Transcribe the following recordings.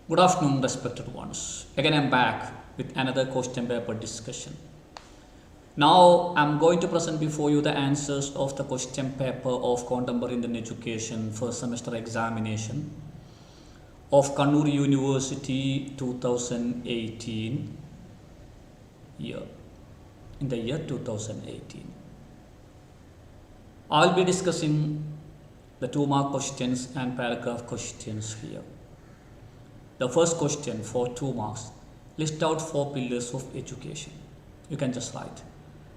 Good afternoon, respected ones. Again, I'm back with another question paper discussion. Now, I'm going to present before you the answers of the question paper of Contemporary Indian Education first semester examination of Kannur University 2018 year. In the year 2018, I'll be discussing the 2-mark questions and paragraph questions here. The first question for 2 marks, list out 4 pillars of education. You can just write.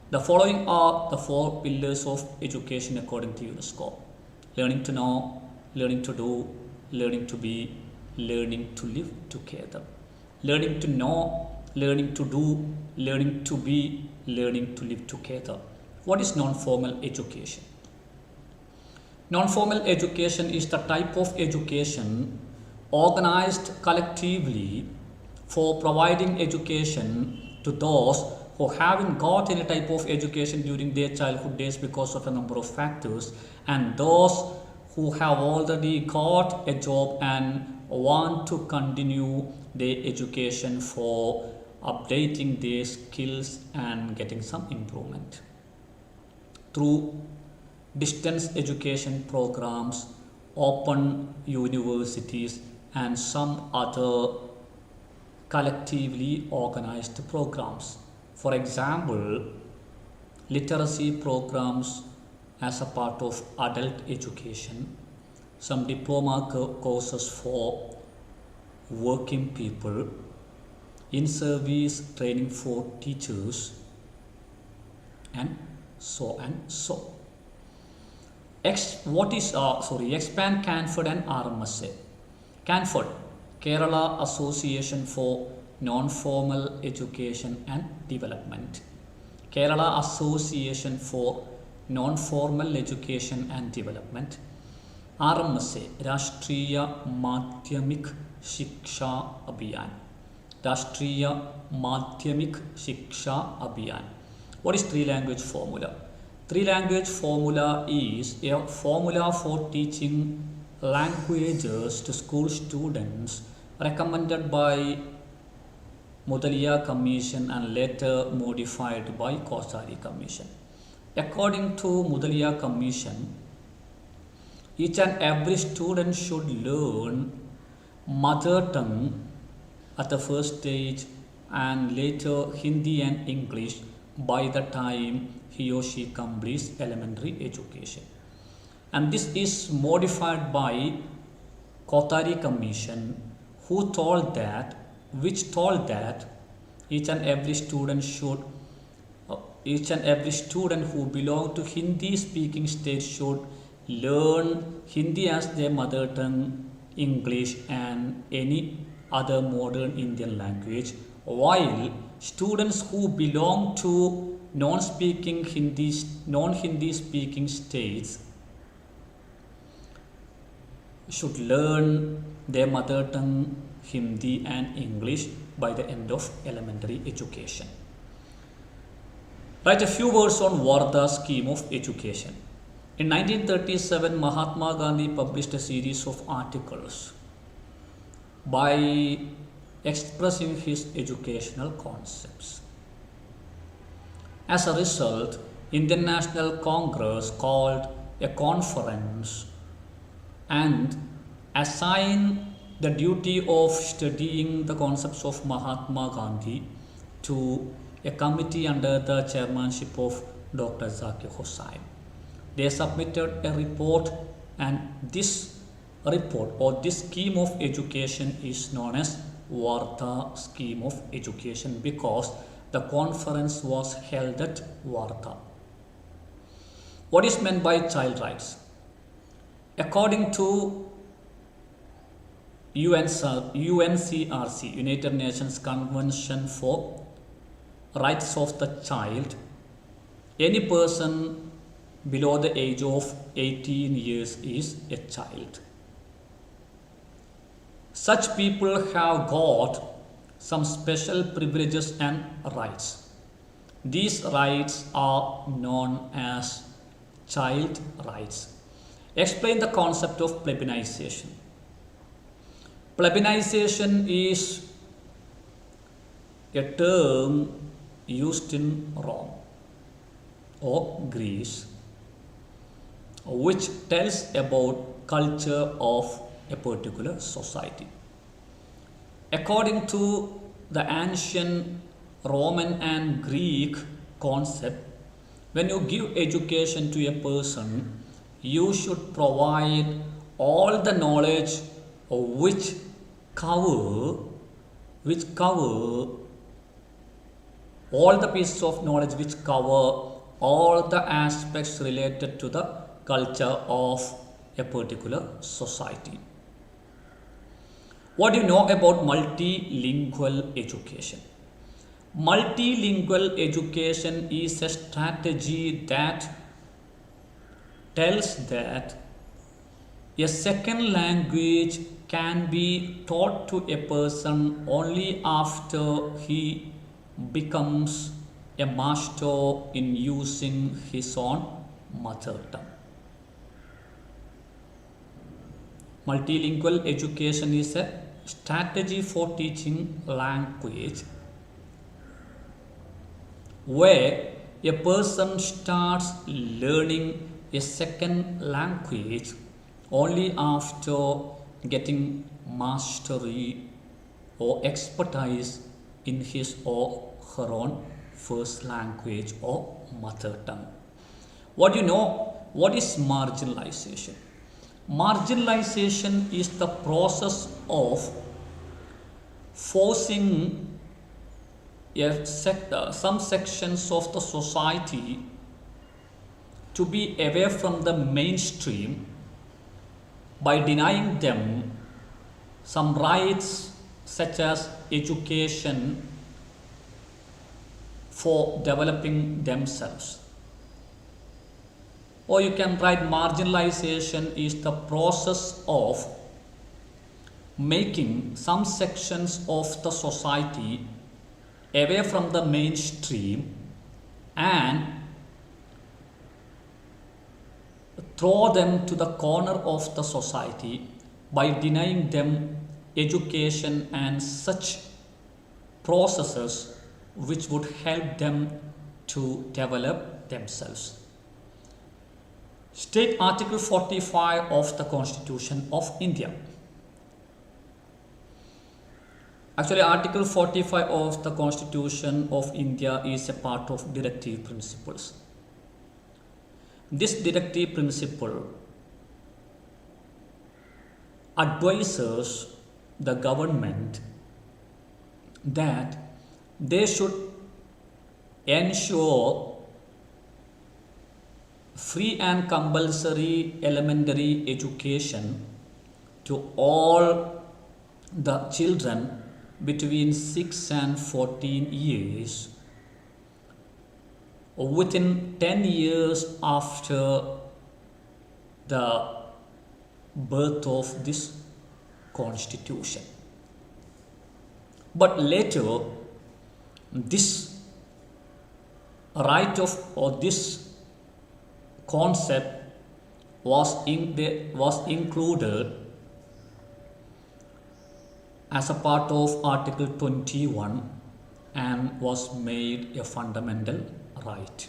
The following are the 4 pillars of education according to UNESCO. Learning to know, learning to do, learning to be, learning to live together. Learning to know, learning to do, learning to be, learning to live together. What is non-formal education? Non-formal education is the type of education organized collectively for providing education to those who haven't got any type of education during their childhood days because of a number of factors, and those who have already got a job and want to continue their education for updating their skills and getting some improvement through distance education programs, open universities, and some other collectively organized programs. For example, literacy programs as a part of adult education, some diploma courses for working people, in-service training for teachers, and so and so. Expand KANFED and RMSA. KANFED, Kerala Association for Non-Formal Education and Development. Kerala Association for Non-Formal Education and Development. RMSA, Rashtriya Madhyamik Shiksha Abhiyan. Rashtriya Madhyamik Shiksha Abhiyan. What is 3-language formula? 3-language formula is a formula for teaching languages to school students recommended by Mudaliya Commission and later modified by Kosari Commission. According to Mudaliya Commission, each and every student should learn mother tongue at the first stage and later Hindi and English by the time he or she completes elementary education. And this is modified by Kotari Commission, which told that each and every student who belong to Hindi speaking state should learn Hindi as their mother tongue, English and any other modern Indian language, while students who belong to non-Hindi speaking states should learn their mother tongue, Hindi and English by the end of elementary education. Write a few words on Wardha Scheme of Education. In 1937, Mahatma Gandhi published a series of articles by expressing his educational concepts. As a result, Indian National Congress called a conference and assigned the duty of studying the concepts of Mahatma Gandhi to a committee under the chairmanship of Dr. Zakir Hussain. They submitted a report, and this report or this scheme of education is known as Wardha Scheme of Education because the conference was held at Wardha. What is meant by child rights? According to UNCRC, United Nations Convention for Rights of the Child, any person below the age of 18 years is a child. Such people have got some special privileges and rights. These rights are known as child rights. Explain the concept of plebinization. Plebinization is a term used in Rome or Greece, which tells about culture of a particular society. According to the ancient Roman and Greek concept, when you give education to a person, you should provide all the knowledge which cover all the pieces of knowledge which cover all the aspects related to the culture of a particular society. What do you know about multilingual education? Multilingual education is a strategy that tells that a second language can be taught to a person only after he becomes a master in using his own mother tongue. Multilingual education is a strategy for teaching language where a person starts learning a second language only after getting mastery or expertise in his or her own first language or mother tongue. What do you know? What is marginalization? Marginalization is the process of forcing some sections of the society to be away from the mainstream by denying them some rights such as education for developing themselves. Or you can write marginalization is the process of making some sections of the society away from the mainstream and throw them to the corner of the society by denying them education and such processes which would help them to develop themselves. State Article 45 of the Constitution of India. Actually, Article 45 of the Constitution of India is a part of Directive Principles. This Directive Principle advises the government that they should ensure free and compulsory elementary education to all the children between 6 and 14 years within 10 years after the birth of this constitution. But later, this right of or this concept was included as a part of Article 21 and was made a fundamental right.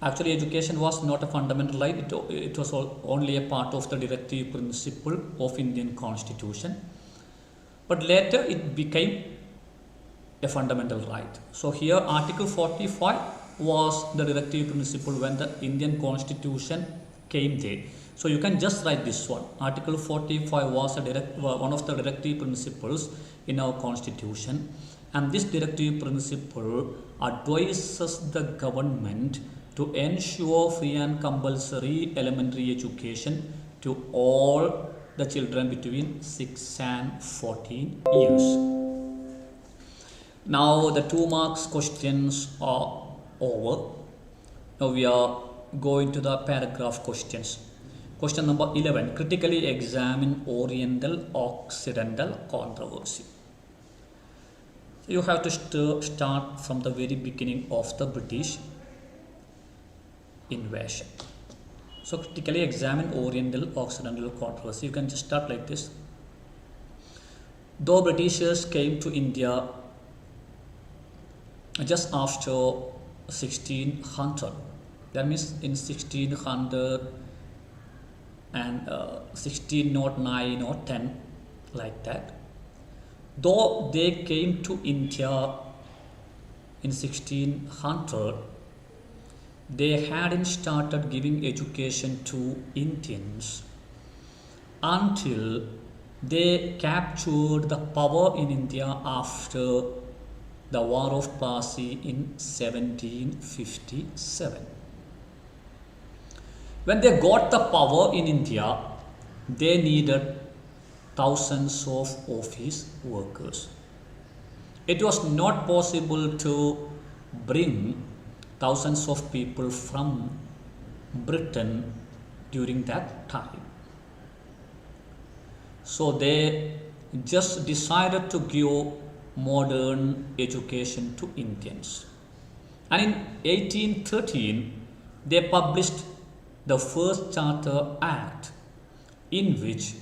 Actually, education was not a fundamental right, it was only a part of the Directive Principle of Indian Constitution. But later it became a fundamental right. So here Article 45 was the Directive Principle when the Indian Constitution came there. So you can just write this one. Article 45 was one of the Directive Principles in our Constitution, and this Directive Principle advises the government to ensure free and compulsory elementary education to all the children between 6 and 14 years. Now the 2 marks questions are over. Now we are going to the paragraph questions. Question number 11. Critically examine Oriental-Occidental controversy. So you have to start from the very beginning of the British invasion. So critically examine Oriental-Occidental controversy. You can just start like this. Though Britishers came to India just after 1600, that means in 1600 and 1609 or 10, like that. Though they came to India in 1600, they hadn't started giving education to Indians until they captured the power in India after the War of Plassey in 1757. When they got the power in India, they needed thousands of office workers. It was not possible to bring thousands of people from Britain during that time. So they just decided to give modern education to Indians. And in 1813, they published the first Charter Act, in which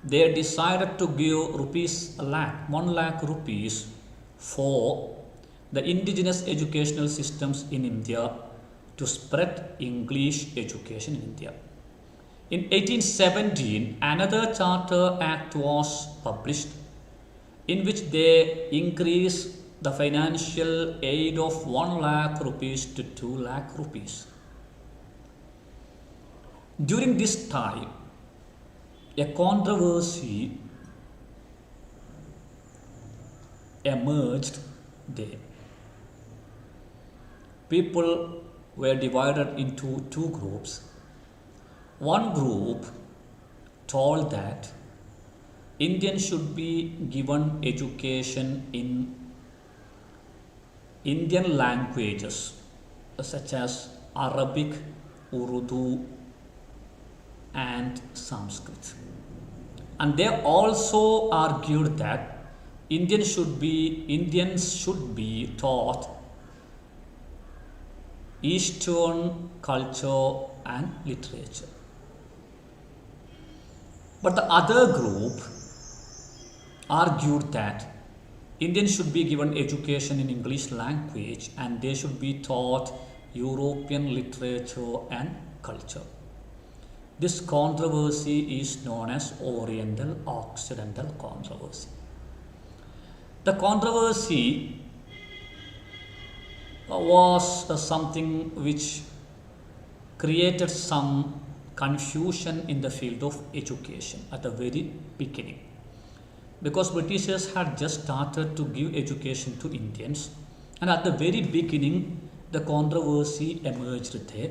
they decided to give rupees 1 lakh rupees for the indigenous educational systems in India to spread English education in India. In 1817, another Charter Act was published, in which they increased the financial aid of 1 lakh rupees to 2 lakh rupees. During this time, a controversy emerged there. People were divided into two groups. One group told that Indians should be given education in Indian languages such as Arabic, Urdu, and Sanskrit. And they also argued that Indians should be taught Eastern culture and literature. But the other group argued that Indians should be given education in English language and they should be taught European literature and culture. This controversy is known as Oriental-Occidental controversy. The controversy was something which created some confusion in the field of education at the very beginning, because Britishers had just started to give education to Indians, and at the very beginning the controversy emerged there.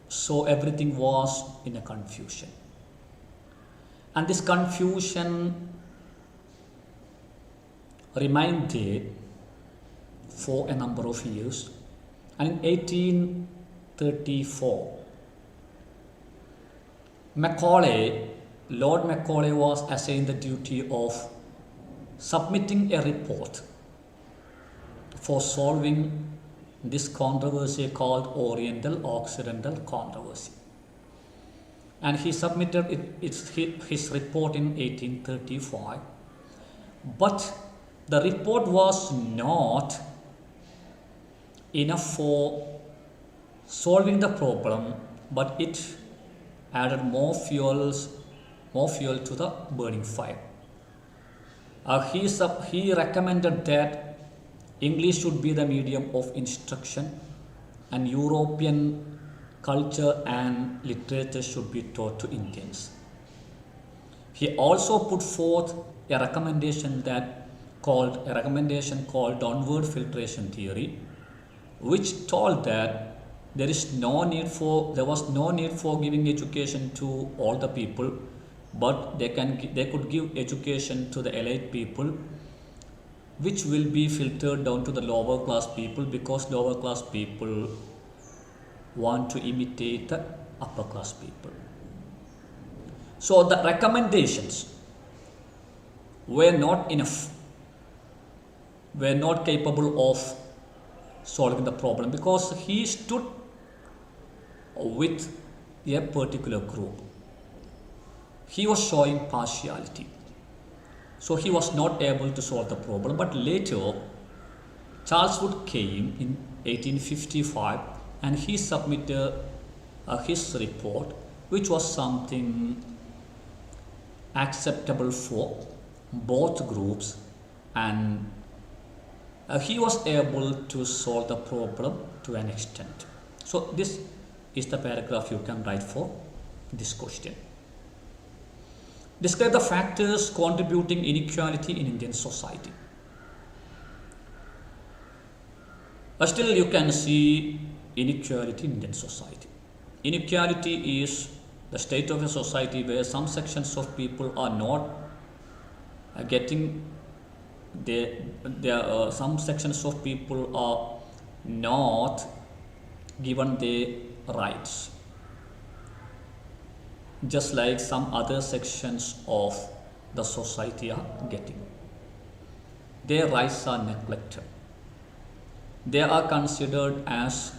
So everything was in a confusion, and this confusion remained there for a number of years. And in 1834, Lord Macaulay was assigned the duty of submitting a report for solving this controversy called Oriental-Occidental controversy. And he submitted his report in 1835. But the report was not enough for solving the problem, but it added more fuel to the burning fire. He recommended that English should be the medium of instruction and European culture and literature should be taught to Indians. He also put forth a recommendation called downward filtration theory, which told that there was no need for giving education to all the people, but they could give education to the elite people, which will be filtered down to the lower class people, because lower class people want to imitate the upper class people. So the recommendations were not enough, were not capable of solving the problem, because he stood with a particular group. He was showing partiality. So he was not able to solve the problem. But later, Charles Wood came in 1855 and he submitted his report, which was something acceptable for both groups, and he was able to solve the problem to an extent. So this is the paragraph you can write for this question. Describe the factors contributing inequality in Indian society. Still you can see inequality in Indian society. Inequality is the state of a society where some sections of people are not getting some sections of people are not given their rights, just like some other sections of the society are getting. Their rights are neglected. They are considered as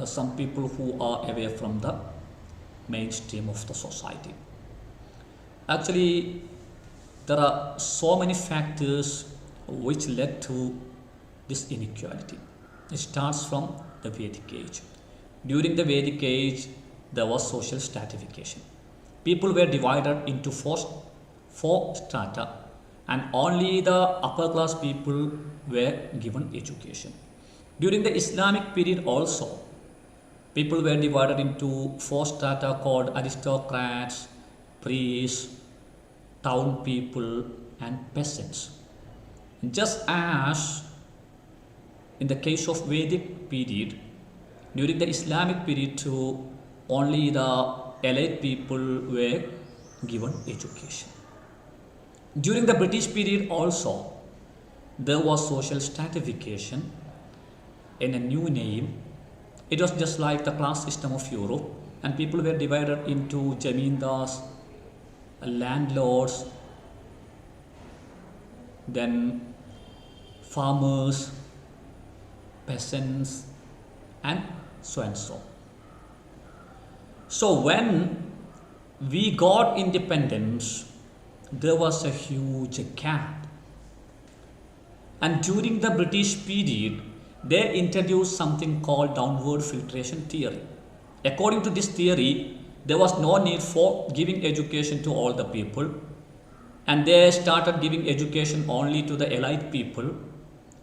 some people who are away from the mainstream of the society. Actually, there are so many factors which led to this inequality. It starts from the Vedic age. During the Vedic age, there was social stratification. People were divided into four strata, and only the upper class people were given education. During the Islamic period also, people were divided into four strata called aristocrats, priests, town people, and peasants. Just as in the case of Vedic period, during the Islamic period too, only the elite people were given education. During the British period also, there was social stratification in a new name. It was just like the class system of Europe, and people were divided into zamindars, landlords, then farmers, peasants, and so and so. So when we got independence, there was a huge gap. And during the British period, they introduced something called downward filtration theory. According to this theory, there was no need for giving education to all the people, and they started giving education only to the elite people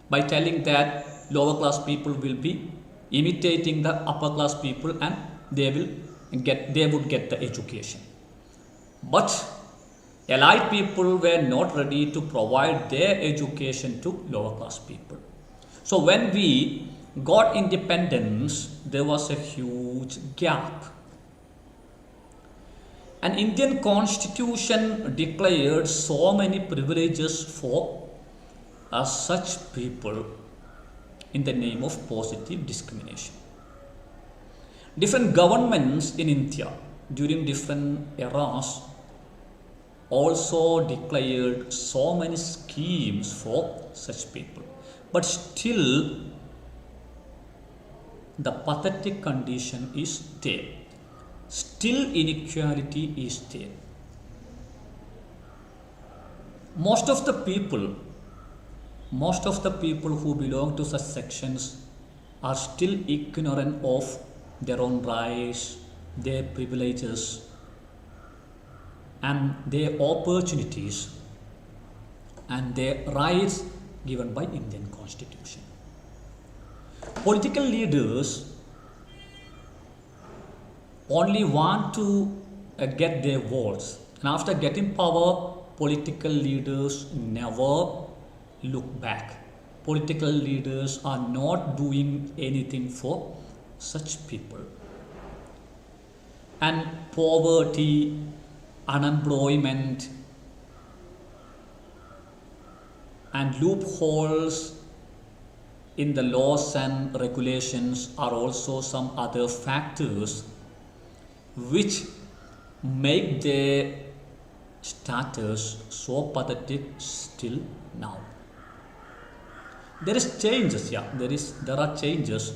by telling that lower class people will be imitating the upper class people and they would get the education. But elite people were not ready to provide their education to lower class people. So when we got independence, there was a huge gap. An Indian constitution declared so many privileges for such people in the name of positive discrimination. Different governments in India during different eras also declared so many schemes for such people. But still, the pathetic condition is there. Still, inequality is there. Most of the people who belong to such sections are still ignorant of their own rights, their privileges, and their opportunities and their rights given by Indian Constitution. Political leaders only want to get their votes, and after getting power, political leaders never look back. Political leaders are not doing anything for such people. And poverty, unemployment, and loopholes in the laws and regulations are also some other factors which make their status so pathetic still now. There is changes, there are changes.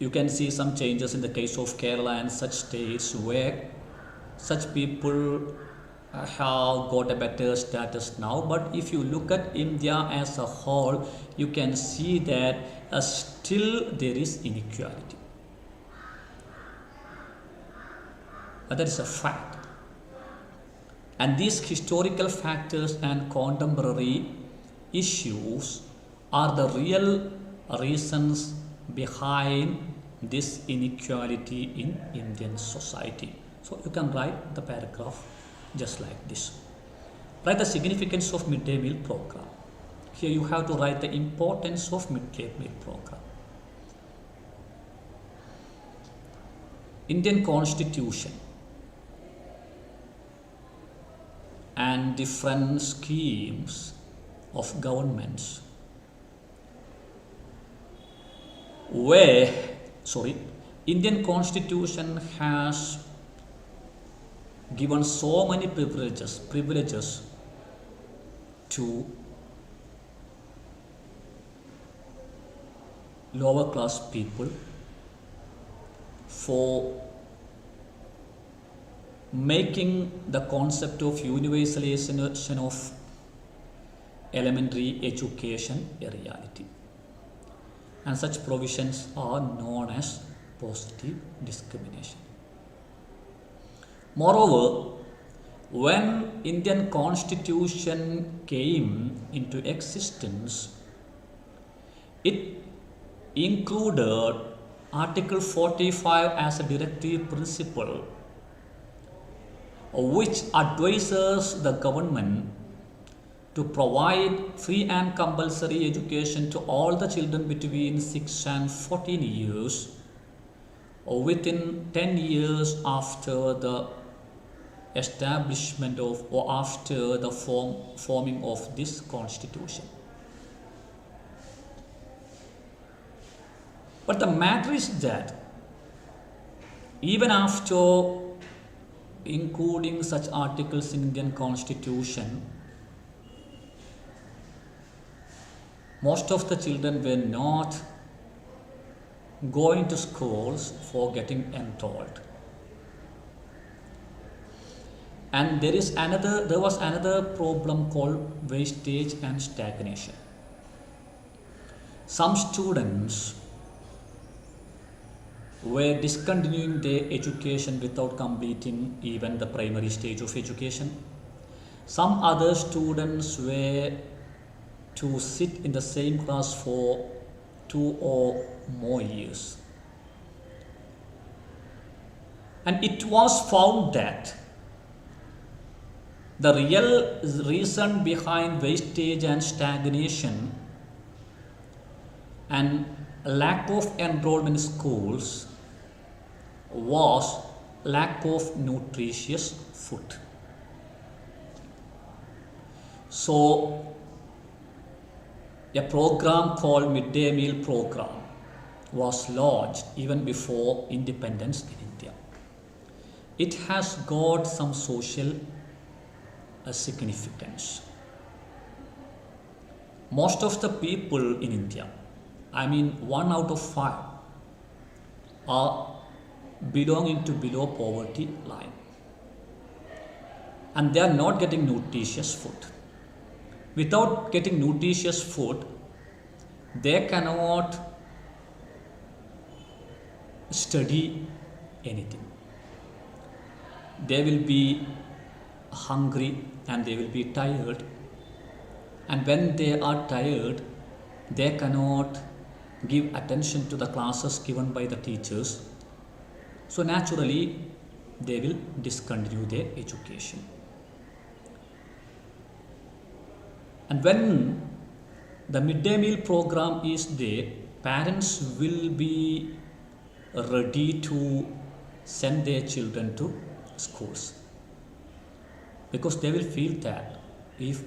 you can see some changes in the case of Kerala and such states where such people have got a better status now. But if you look at India as a whole, you can see that still there is inequality. That is a fact. And these historical factors and contemporary issues are the real reasons behind this inequality in Indian society. So you can write the paragraph just like this. Write the significance of midday meal program. Here you have to write the importance of midday meal program. Indian Constitution and different schemes of governments Indian Constitution has given so many privileges to lower class people for making the concept of universalization of elementary education a reality. And such provisions are known as positive discrimination. Moreover, when Indian Constitution came into existence, it included Article 45 as a directive principle, which advises the government to provide free and compulsory education to all the children between 6 and 14 years within 10 years after the establishment of or after the forming of this constitution. But the matter is that even after including such articles in Indian Constitution, most of the children were not going to schools for getting enrolled. And there was another problem called wastage and stagnation. Some students were discontinuing their education without completing even the primary stage of education. Some other students were to sit in the same class for 2 or more years. And it was found that the real reason behind wastage and stagnation and lack of enrollment in schools was lack of nutritious food. So a program called Midday Meal Program was launched even before independence in India. It has got some social significance. Most of the people in India, 1 out of 5, are belonging to below poverty line, and they are not getting nutritious food. Without getting nutritious food, they cannot study anything. They will be hungry and they will be tired, and when they are tired, they cannot give attention to the classes given by the teachers. So naturally, they will discontinue their education. And when the midday meal program is there, parents will be ready to send their children to schools, because they will feel that if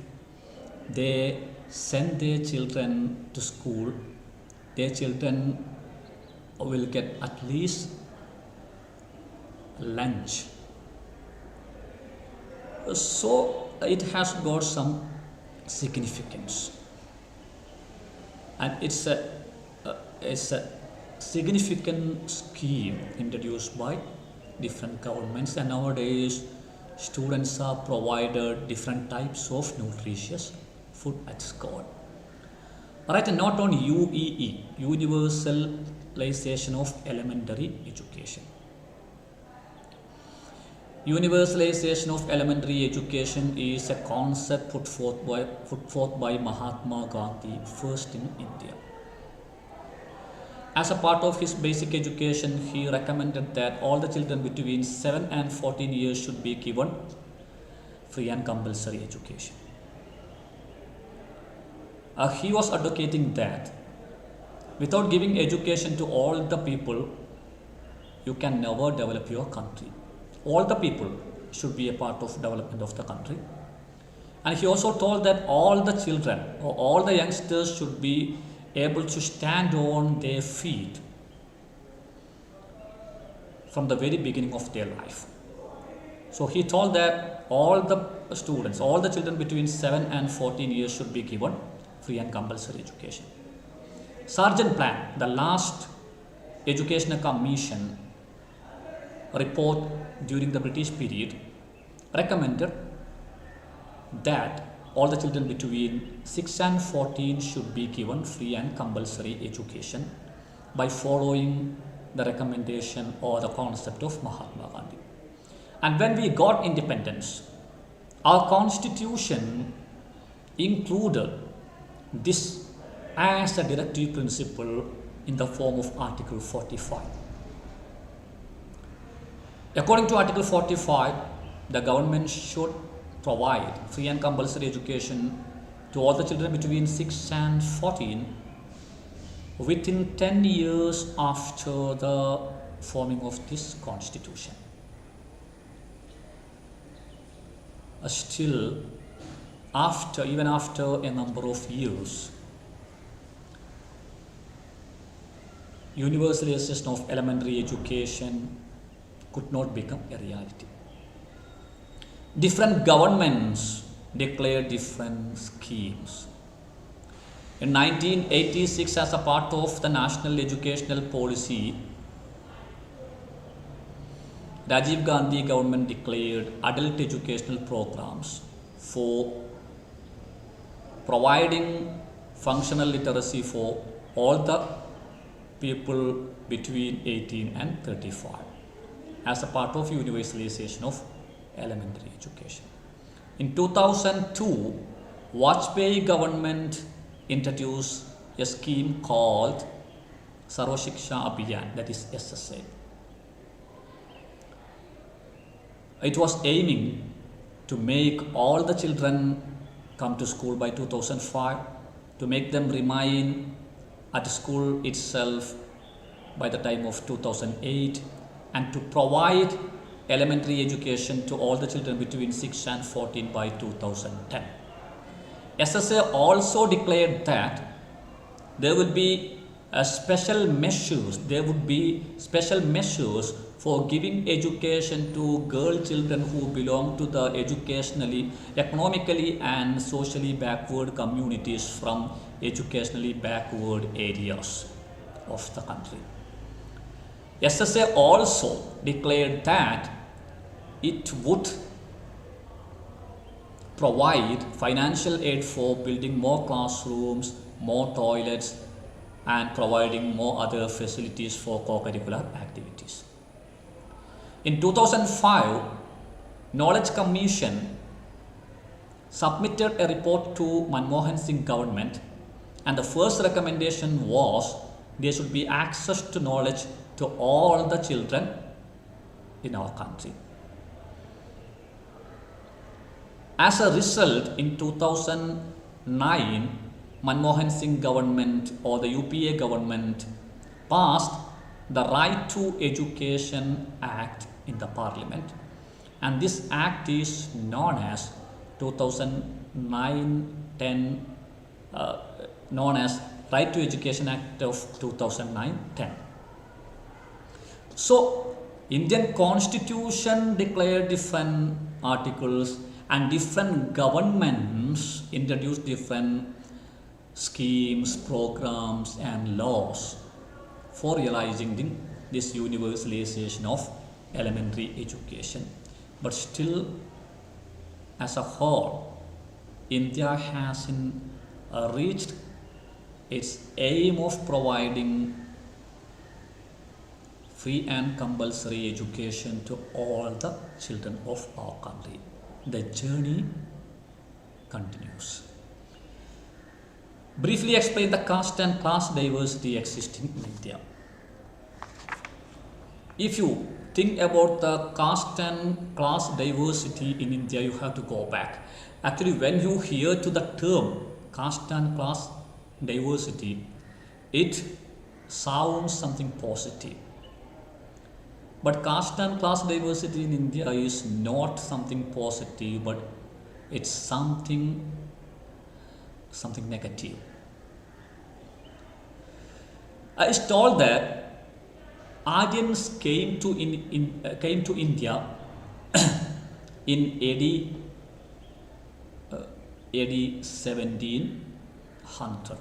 they send their children to school, their children will get at least lunch. So it has got some significance, and it's a significant scheme introduced by different governments, and nowadays students are provided different types of nutritious food at school. Alright, and not on UEE, Universalization of Elementary Education. Universalization of elementary education is a concept put forth by Mahatma Gandhi first in India. As a part of his basic education, he recommended that all the children between 7 and 14 years should be given free and compulsory education. He was advocating that without giving education to all the people, you can never develop your country. All the people should be a part of development of the country. And he also told that all the children or all the youngsters should be able to stand on their feet from the very beginning of their life. So he told that all the students, all the children between 7 and 14 years should be given free and compulsory education. Sergeant Plan, the last Educational Commission report during the British period, recommended that all the children between 6 and 14 should be given free and compulsory education by following the recommendation or the concept of Mahatma Gandhi. And when we got independence, our constitution included this as a directive principle in the form of Article 45. According to Article 45, the government should provide free and compulsory education to all the children between 6 and 14 within 10 years after the forming of this constitution. Still, even after a number of years, universalization of elementary education could not become a reality. Different governments declared different schemes. In 1986, as a part of the National Educational Policy, Rajiv Gandhi government declared adult educational programs for providing functional literacy for all the people between 18 and 35 as a part of universalization of elementary education. In 2002, Vajpayee government introduced a scheme called Sarva Shiksha Abhiyan, that is SSA. It was aiming to make all the children come to school by 2005, to make them remain at school itself by the time of 2008, and to provide elementary education to all the children between 6 and 14 by 2010. SSA also declared that there would be special measures for giving education to girl children who belong to the educationally, economically and socially backward communities from educationally backward areas of the country. SSA also declared that it would provide financial aid for building more classrooms, more toilets, and providing more other facilities for co-curricular activities. In 2005, Knowledge Commission submitted a report to Manmohan Singh government, and the first recommendation was there should be access to knowledge to all the children in our country. As a result, in 2009, Manmohan Singh government or the UPA government passed the Right to Education Act in the Parliament, and this act is known as 2009-10, known as Right to Education Act of 2009-10. So, Indian Constitution declared different articles, and different governments introduced different schemes, programs and laws for realizing this universalization of elementary education. But still, as a whole, India hasn't reached its aim of providing free and compulsory education to all the children of our country. The journey continues. Briefly explain the caste and class diversity existing in India. If you think about the caste and class diversity in India, you have to go back. Actually, when you hear to the term caste and class diversity, it sounds something positive. But caste and class diversity in India is not something positive, but it's something negative. I was told that Aryans came to India in AD 1700.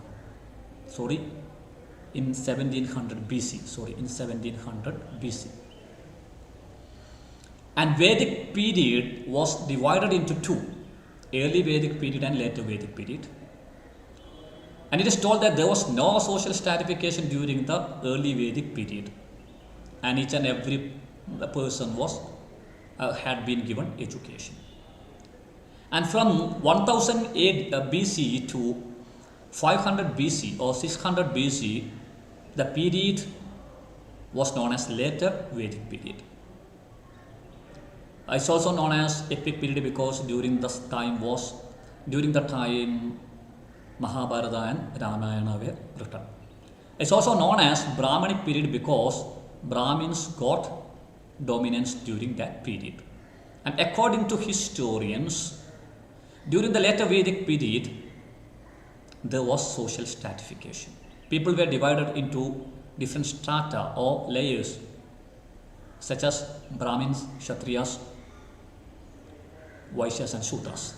In 1700 BC. In 1700 BC. And Vedic period was divided into two: early Vedic period and later Vedic period. And it is told that there was no social stratification during the early Vedic period, and each and every person had been given education. And from 1008 BC to 500 BC or 600 BC, the period was known as later Vedic period. It's also known as epic period because during the time Mahabharata and Ramayana were written. It's also known as Brahmanic period because Brahmins got dominance during that period. And according to historians, during the later Vedic period, there was social stratification. People were divided into different strata or layers, such as Brahmins, Kshatriyas, Vaishyas and Shudras.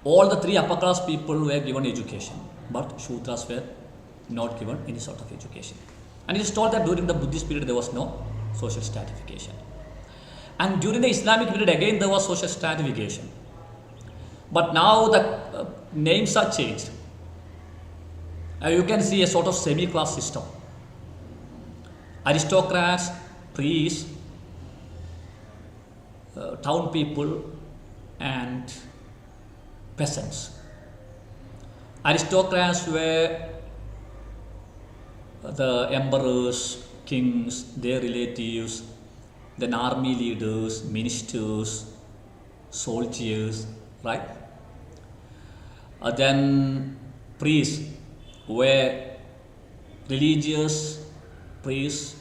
All the three upper class people were given education, but Shudras were not given any sort of education. And it is told that during the Buddhist period there was no social stratification. And during the Islamic period again there was social stratification. But now the names are changed. You can see a sort of semi-class system. Aristocrats, priests, town people and peasants. Aristocrats were the emperors, kings, their relatives, then army leaders, ministers, soldiers, right? Then priests were religious priests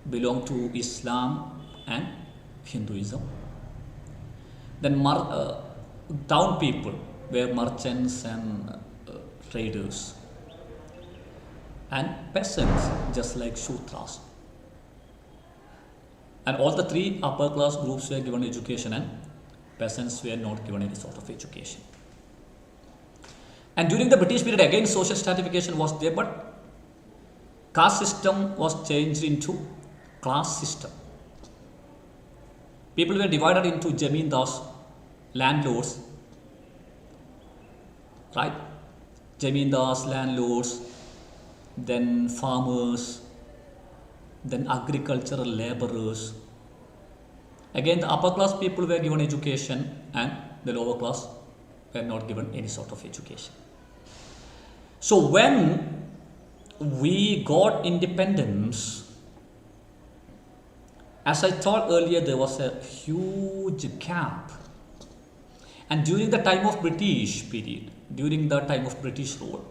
belong to Islam and Hinduism. Then town people were merchants and traders, and peasants just like Shudras. And all the three upper class groups were given education and peasants were not given any sort of education. And during the British period again social stratification was there, but caste system was changed into class system. People were divided into Jamindars, landlords, right? Jamindars, landlords, then farmers, then agricultural laborers. Again, the upper class people were given education and the lower class were not given any sort of education. So when we got independence, as I told earlier, there was a huge gap. And during the time of British period, during the time of British rule,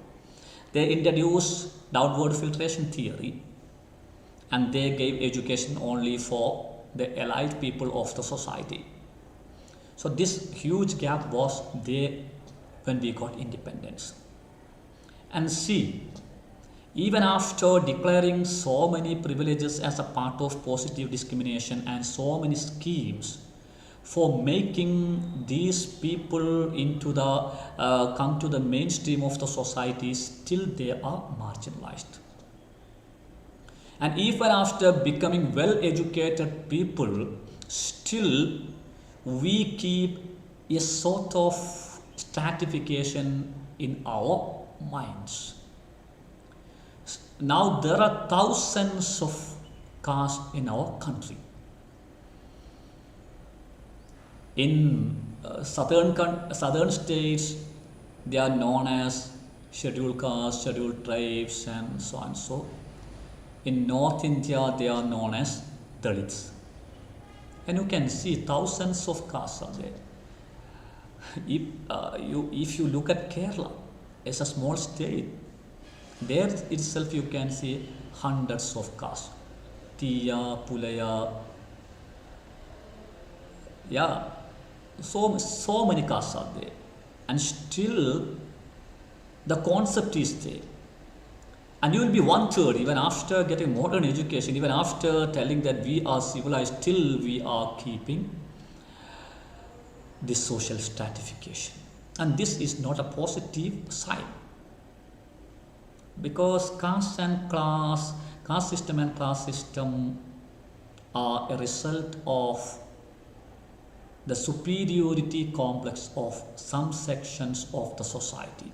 they introduced downward filtration theory, and they gave education only for the elite people of the society. So this huge gap was there when we got independence. And see, even after declaring so many privileges as a part of positive discrimination and so many schemes for making these people into the come to the mainstream of the society, still they are marginalized. And even after becoming well educated people, still we keep a sort of stratification in our minds. Now there are thousands of castes in our country. In southern states, they are known as scheduled castes, scheduled tribes, and so on. So in North India, they are known as Dalits. And you can see thousands of castes are there. If you look at Kerala as a small state, there itself you can see hundreds of castes. Tiya, Pulaya, yeah, so many castes are there. And still the concept is there. And you will be one-third, even after getting modern education, even after telling that we are civilized, still we are keeping this social stratification. And this is not a positive sign. Because caste system and class system are a result of the superiority complex of some sections of the society.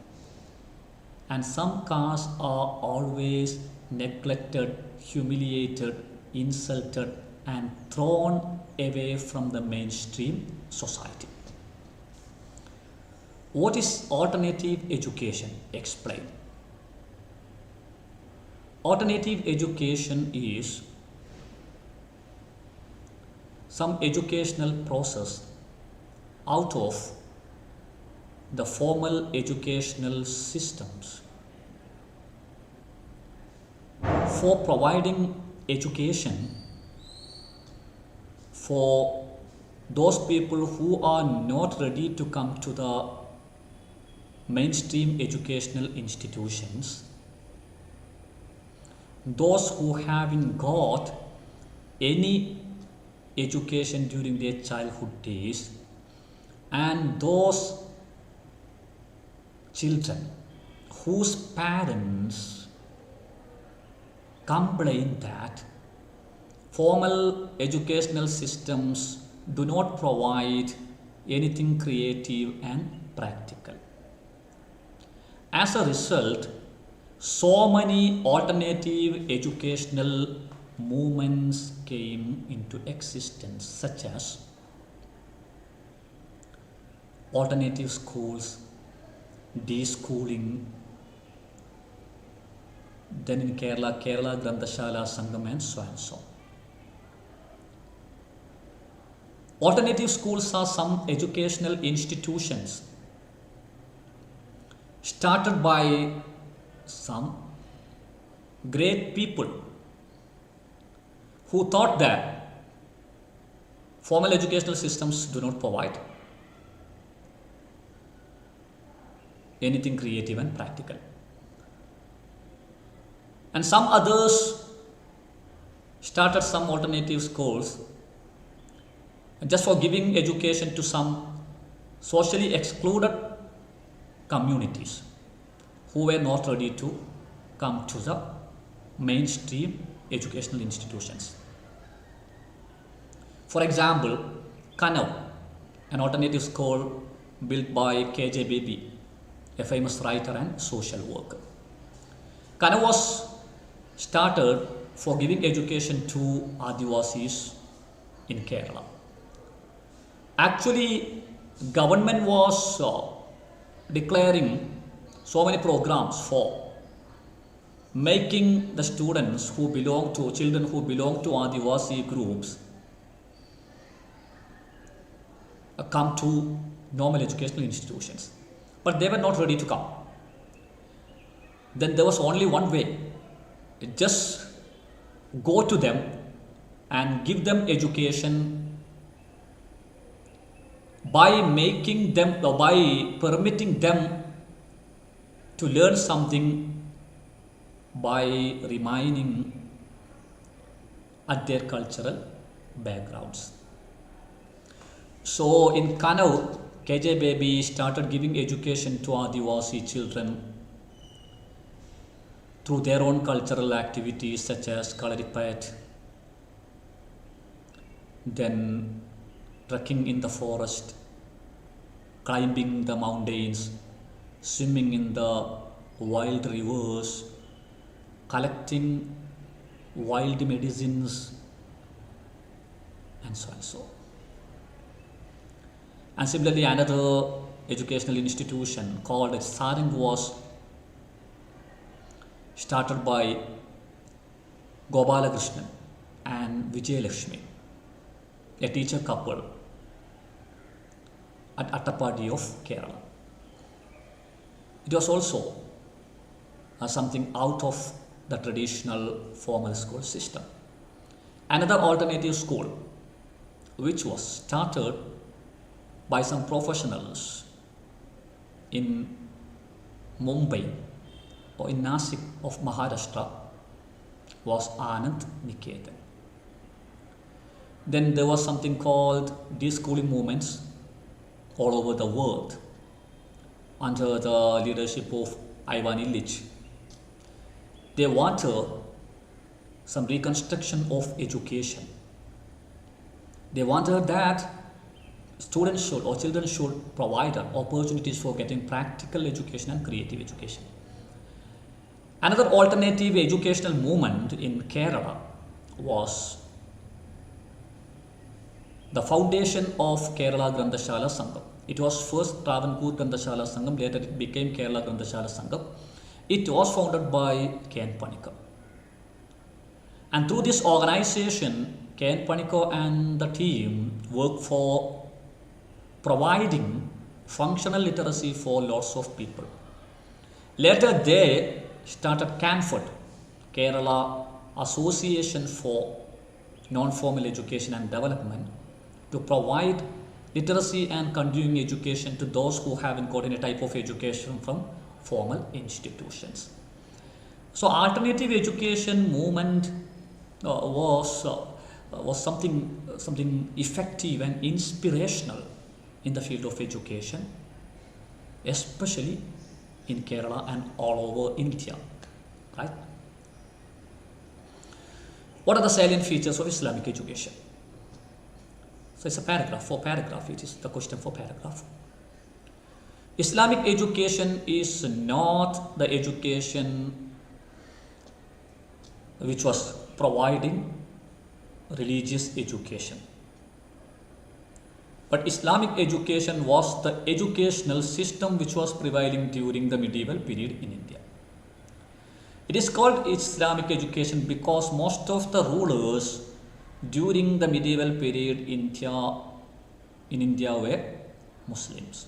And some castes are always neglected, humiliated, insulted, and thrown away from the mainstream society. What is alternative education? Explain. Alternative education is some educational process out of the formal educational systems for providing education for those people who are not ready to come to the mainstream educational institutions, those who haven't got any education during their childhood days, and those children whose parents complain that formal educational systems do not provide anything creative and practical. As a result, so many alternative educational movements came into existence, such as alternative schools, deschooling, then in Kerala Grantharshala Sangam, and so and so. Alternative schools are some educational institutions started by some great people who thought that formal educational systems do not provide anything creative and practical. And some others started some alternative schools just for giving education to some socially excluded communities who were not ready to come to the mainstream educational institutions. For example, Kannur, an alternative school built by K.J. Baby, a famous writer and social worker. Kannur was started for giving education to Adivasis in Kerala. Actually, government was declaring so many programs for making the students who belong to children who belong to Adivasi groups come to normal educational institutions, but they were not ready to come. Then there was only one way: just go to them and give them education by making them, by permitting them to learn something by remaining at their cultural backgrounds. So in Kannur, KJ Baby started giving education to Adivasi children through their own cultural activities such as Kalaripat, then trekking in the forest, climbing the mountains, swimming in the wild rivers, collecting wild medicines, and so on and so on. And similarly, another educational institution called Salient was started by Gopalakrishnan and Vijayalakshmi, a teacher couple at Attapadi of Kerala. It was also something out of the traditional formal school system. Another alternative school, which was started by some professionals in Mumbai or in Nasik of Maharashtra, was Anand Niketan. Then there was something called deschooling movements all over the world under the leadership of Ivan Illich. They wanted some reconstruction of education. They wanted that students should or children should provide opportunities for getting practical education and creative education. Another alternative educational movement in Kerala was the foundation of Kerala Grandashala Sangam. It was first Travancore Grandashala Sangam, later it became Kerala Grandashala Sangam. It was founded by K.N. Panikar. And through this organization, K.N. Panikar and the team worked for providing functional literacy for lots of people. Later they started KANFED, Kerala Association for Non-Formal Education and Development, to provide literacy and continuing education to those who haven't got any type of education from formal institutions. So alternative education movement was something effective and inspirational in the field of education, especially in Kerala and all over India, right? What are the salient features of Islamic education? So it's a paragraph. For paragraph, it is the question for paragraph. Islamic education is not the education which was providing religious education, but Islamic education was the educational system which was prevailing during the medieval period in India. It is called Islamic education because most of the rulers during the medieval period in India were Muslims.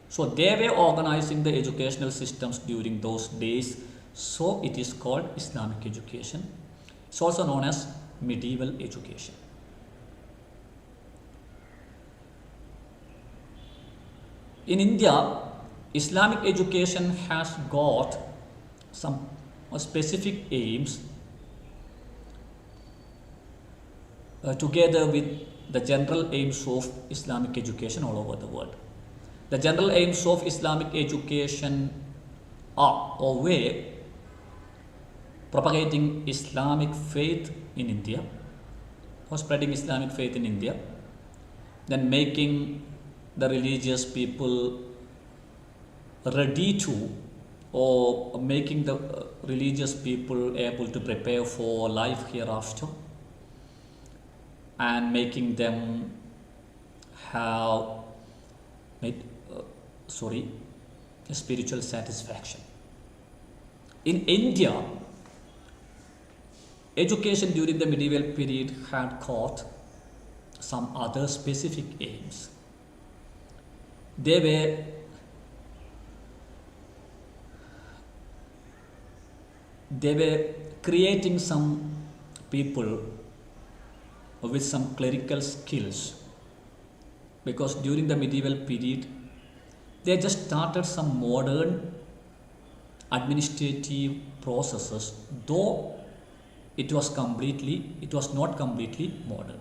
So they were organizing the educational systems during those days. So it is called Islamic education. It's also known as medieval education. In India, Islamic education has got some specific aims together with the general aims of Islamic education all over the world. The general aims of Islamic education are or were propagating Islamic faith in India, or spreading Islamic faith in India, then making the religious people ready to, or making the religious people able to prepare for life hereafter, and making them have spiritual satisfaction. In India, education during the medieval period had got some other specific aims. They were creating some people with some clerical skills, because during the medieval period they just started some modern administrative processes, though it was not completely modern.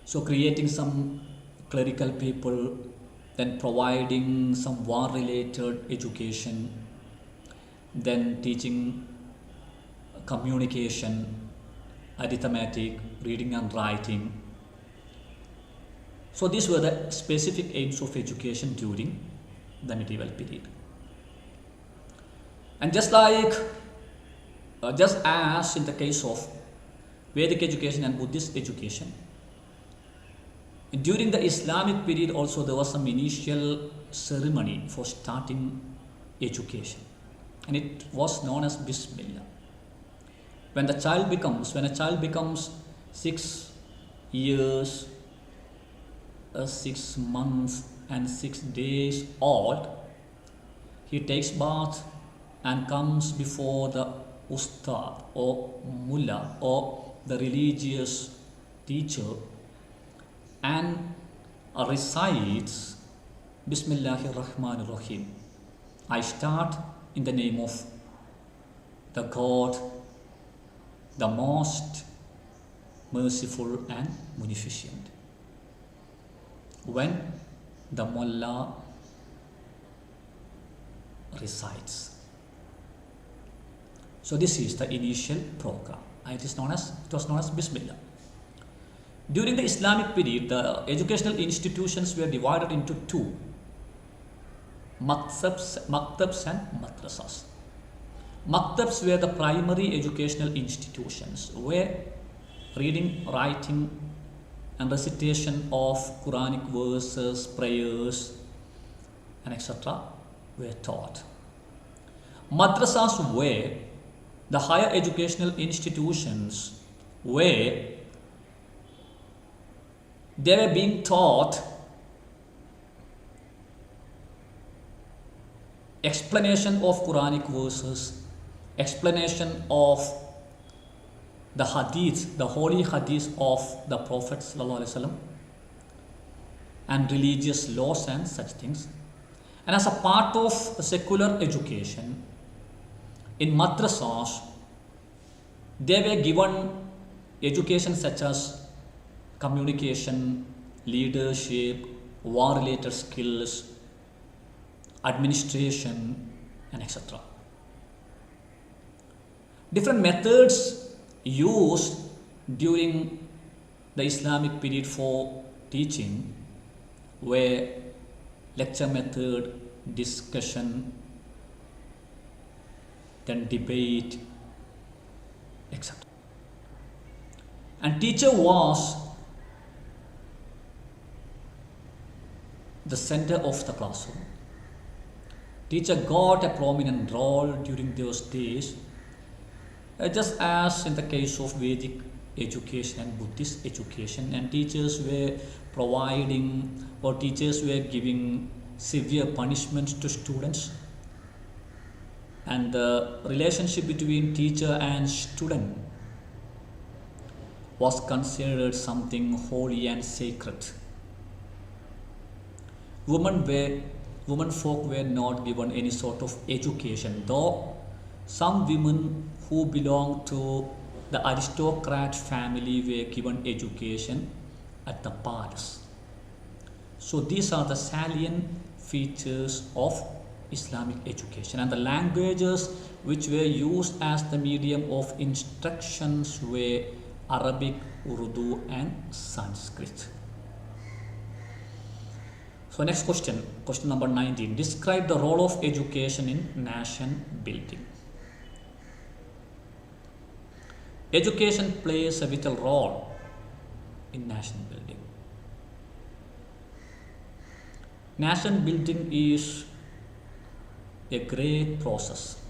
So creating some clerical people, then providing some war related education, then teaching communication, arithmetic, reading and writing. So these were the specific aims of education during the medieval period. And just as in the case of Vedic education and Buddhist education, during the Islamic period also there was some initial ceremony for starting education, and it was known as Bismillah. When a child becomes 6 years, 6 months and 6 days old, he takes bath and comes before the ustad or mullah or the religious teacher and recites Bismillahir Rahmanir Rahim. I start in the name of the God, the most merciful and munificent. When the mullah recites. So this is the initial program. It was known as Bismillah. During the Islamic period, the educational institutions were divided into two: maktabs and madrasas. Maktabs were the primary educational institutions where reading, writing and recitation of Quranic verses, prayers and etc. were taught. Madrasas were the higher educational institutions where they were being taught explanation of Quranic verses, explanation of the hadith, the holy hadith of the Prophet ﷺ, and religious laws and such things. And as a part of secular education, in madrasas, they were given education such as communication, leadership, war-related skills, administration, and etc. Different methods used during the Islamic period for teaching were lecture method, discussion, then debate, etc. And teacher was the center of the classroom. Teacher got a prominent role during those days, just as in the case of Vedic education and Buddhist education, and teachers were giving severe punishments to students, and the relationship between teacher and student was considered something holy and sacred. Women folk were not given any sort of education, though some women who belonged to the aristocrat family were given education at the palace. So these are the salient features of Islamic education, and the languages which were used as the medium of instructions were Arabic, Urdu and Sanskrit. So next question number 19. Describe the role of education in nation building. Education plays a vital role in nation building. Nation building is a great process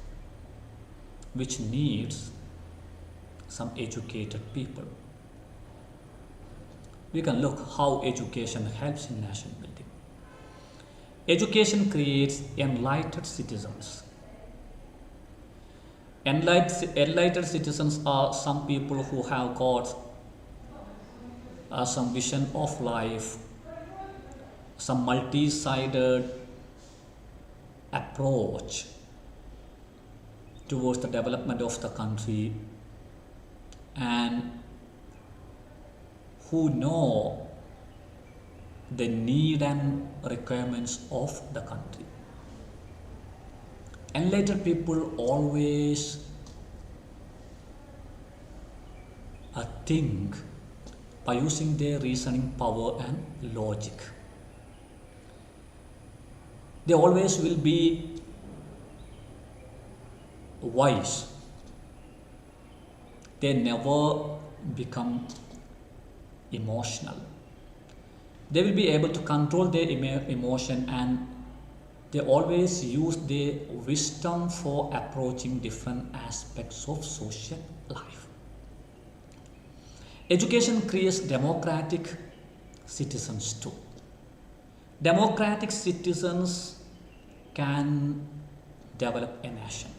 which needs some educated people. We can look how education helps in nation building. Education creates enlightened citizens. Enlightened citizens are some people who have got some vision of life, some multi-sided approach towards the development of the country, and who know the need and requirements of the country. Enlightened people always think by using their reasoning power and logic. They always will be wise. They never become emotional. They will be able to control their emotion, and they always use their wisdom for approaching different aspects of social life. Education creates democratic citizens too. Democratic citizens can develop a nation,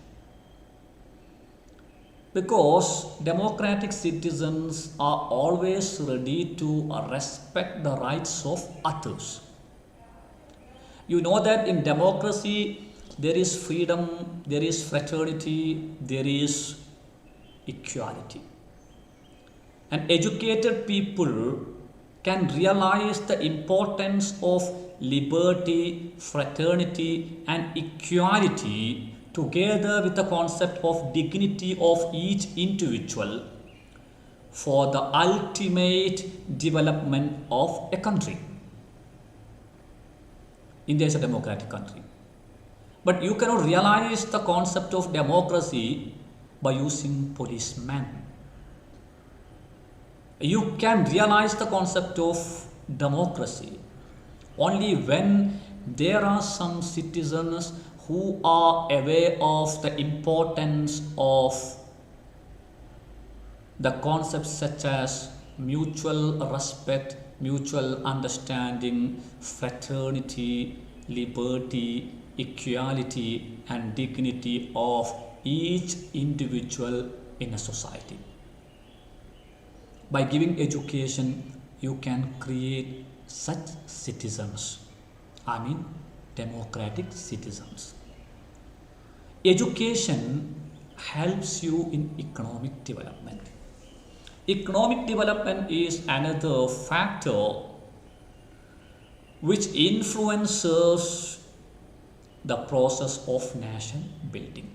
because democratic citizens are always ready to respect the rights of others. You know that in democracy there is freedom, there is fraternity, there is equality. And educated people can realize the importance of liberty, fraternity, and equality together with the concept of dignity of each individual for the ultimate development of a country. India is a democratic country. But you cannot realize the concept of democracy by using policemen. You can realize the concept of democracy only when there are some citizens who are aware of the importance of the concepts such as mutual respect, mutual understanding, fraternity, liberty, equality, and dignity of each individual in a society. By giving education, you can create such citizens. Democratic citizens. Education helps you in economic development. Economic development is another factor which influences the process of nation building.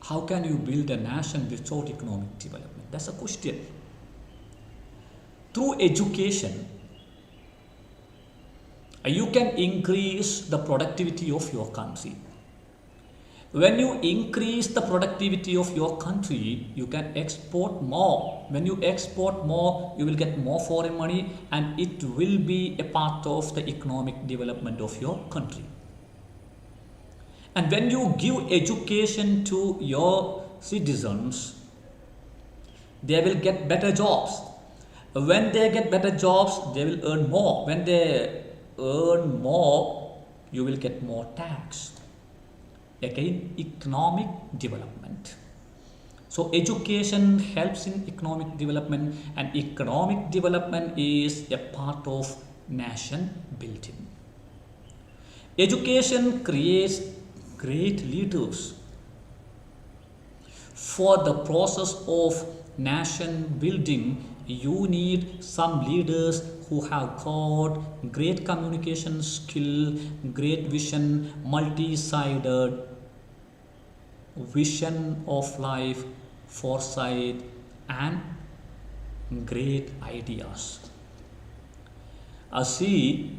How can you build a nation without economic development? That's a question. Through education, you can increase the productivity of your country. When you increase the productivity of your country, you can export more. When you export more, you will get more foreign money, and it will be a part of the economic development of your country. And when you give education to your citizens, they will get better jobs. When they get better jobs, they will earn more. When they earn more, you will get more tax. Again, economic development. So education helps in economic development, and economic development is a part of nation building. Education creates great leaders. For the process of nation building, you need some leaders who have got great communication skill, great vision, multi-sided vision of life, foresight, and great ideas. See,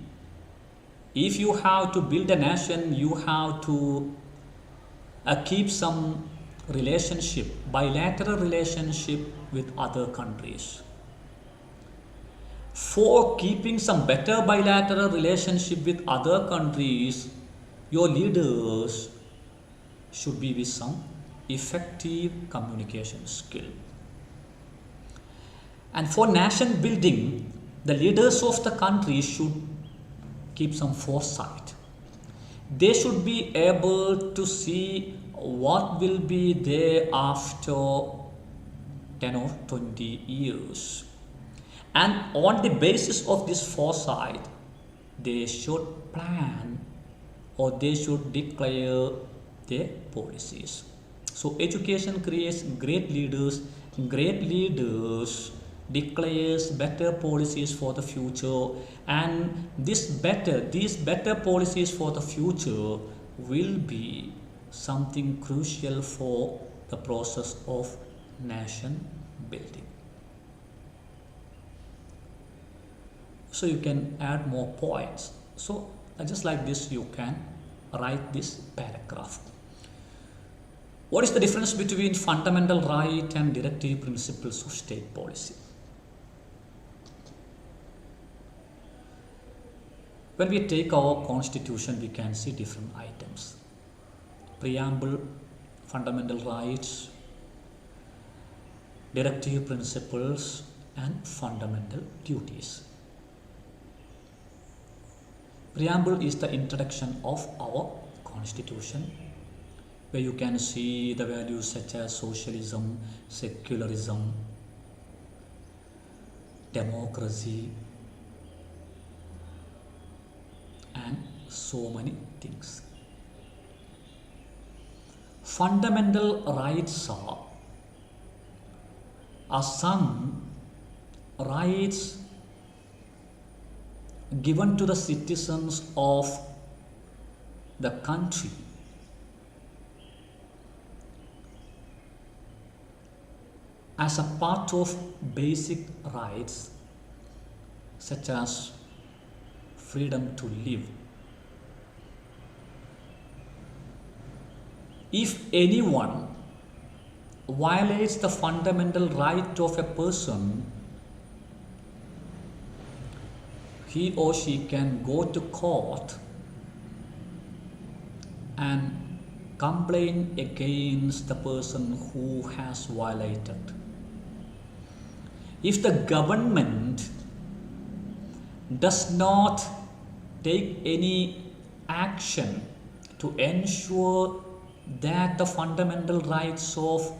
if you have to build a nation, you have to keep some relationship, bilateral relationship with other countries. For keeping some better bilateral relationship with other countries, your leaders should be with some effective communication skill. And for nation building, the leaders of the country should keep some foresight. They should be able to see what will be there after 10 or 20 years. And on the basis of this foresight, they should plan or they should declare their policies. So education creates great leaders. Great leaders declares better policies for the future, and these better policies for the future will be something crucial for the process of nation building. So you can add more points. So just like this, you can write this paragraph. What is the difference between fundamental right and directive principles of state policy? When we take our constitution, we can see different items: preamble, fundamental rights, directive principles, and fundamental duties. Preamble is the introduction of our constitution, where you can see the values such as socialism, secularism, democracy, and so many things. Fundamental rights are some rights given to the citizens of the country as a part of basic rights such as freedom to live. If anyone violates the fundamental right of a person, he or she can go to court and complain against the person who has violated. If the government does not take any action to ensure that the fundamental rights of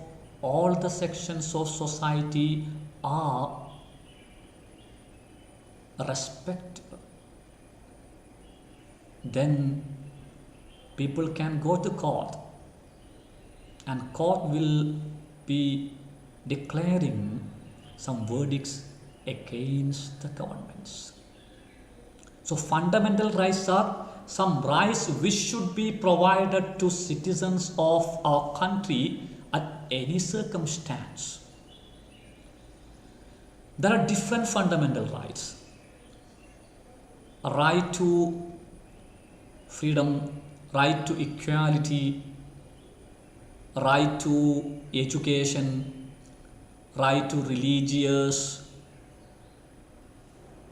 all the sections of society are respected, then people can go to court, and court will be declaring some verdicts against the governments. So fundamental rights are some rights which should be provided to citizens of our country at any circumstance. There are different fundamental rights. A right to freedom, right to equality, right to education, right to religious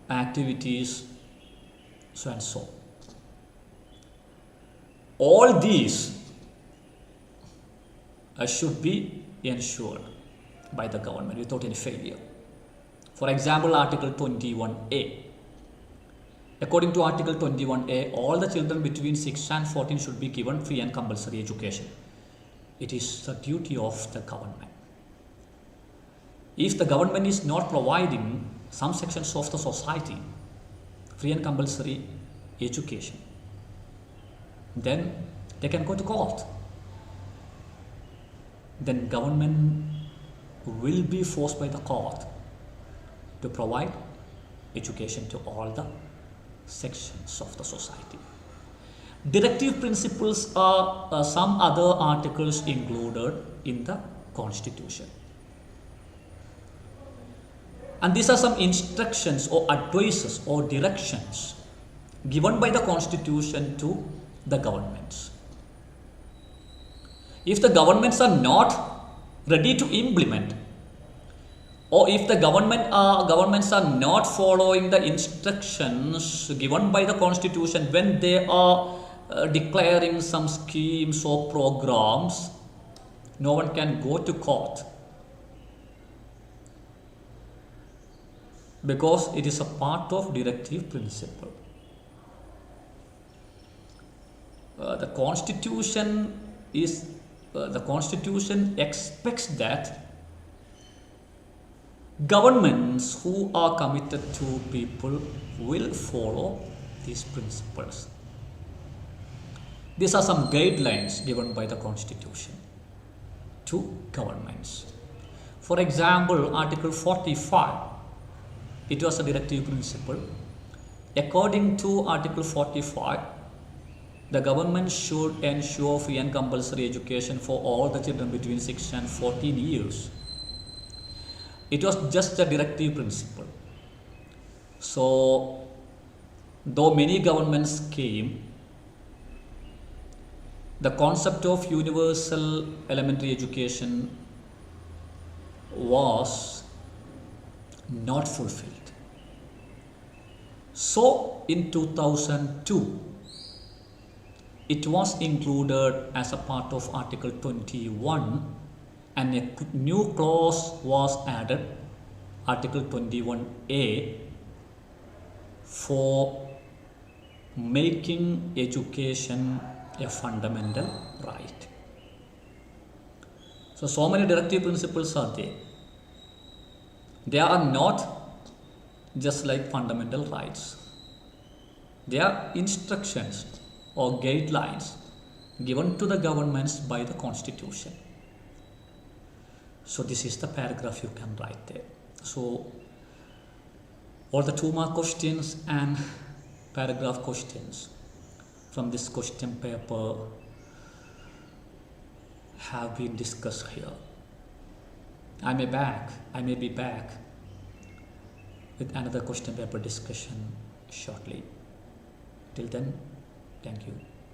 activities, so and so. All these should be ensured by the government without any failure. For example, Article 21A. According to Article 21A, all the children between 6 and 14 should be given free and compulsory education. It is the duty of the government. If the government is not providing some sections of the society free and compulsory education, then they can go to court. Then government will be forced by the court to provide education to all the sections of the society. Directive principles are some other articles included in the Constitution. And these are some instructions or advices or directions given by the Constitution to the governments. If the governments are not ready to implement, or if the governments are not following the instructions given by the Constitution when they are declaring some schemes or programs, no one can go to court, because it is a part of directive principle. The Constitution expects that governments who are committed to people will follow these principles. These are some guidelines given by the Constitution to governments. For example, Article 45, it was a directive principle. According to Article 45, the government should ensure free and compulsory education for all the children between 6 and 14 years. It was just a directive principle. So, though many governments came, the concept of universal elementary education was not fulfilled. So, in 2002, it was included as a part of Article 21, and a new clause was added, Article 21A, for making education a fundamental right. So many directive principles are there. They are not just like fundamental rights. They are instructions or guidelines given to the governments by the Constitution. So this is the paragraph you can write there. So all the 2-mark questions and paragraph questions from this question paper have been discussed here. I may be back with another question paper discussion shortly. Till then, thank you.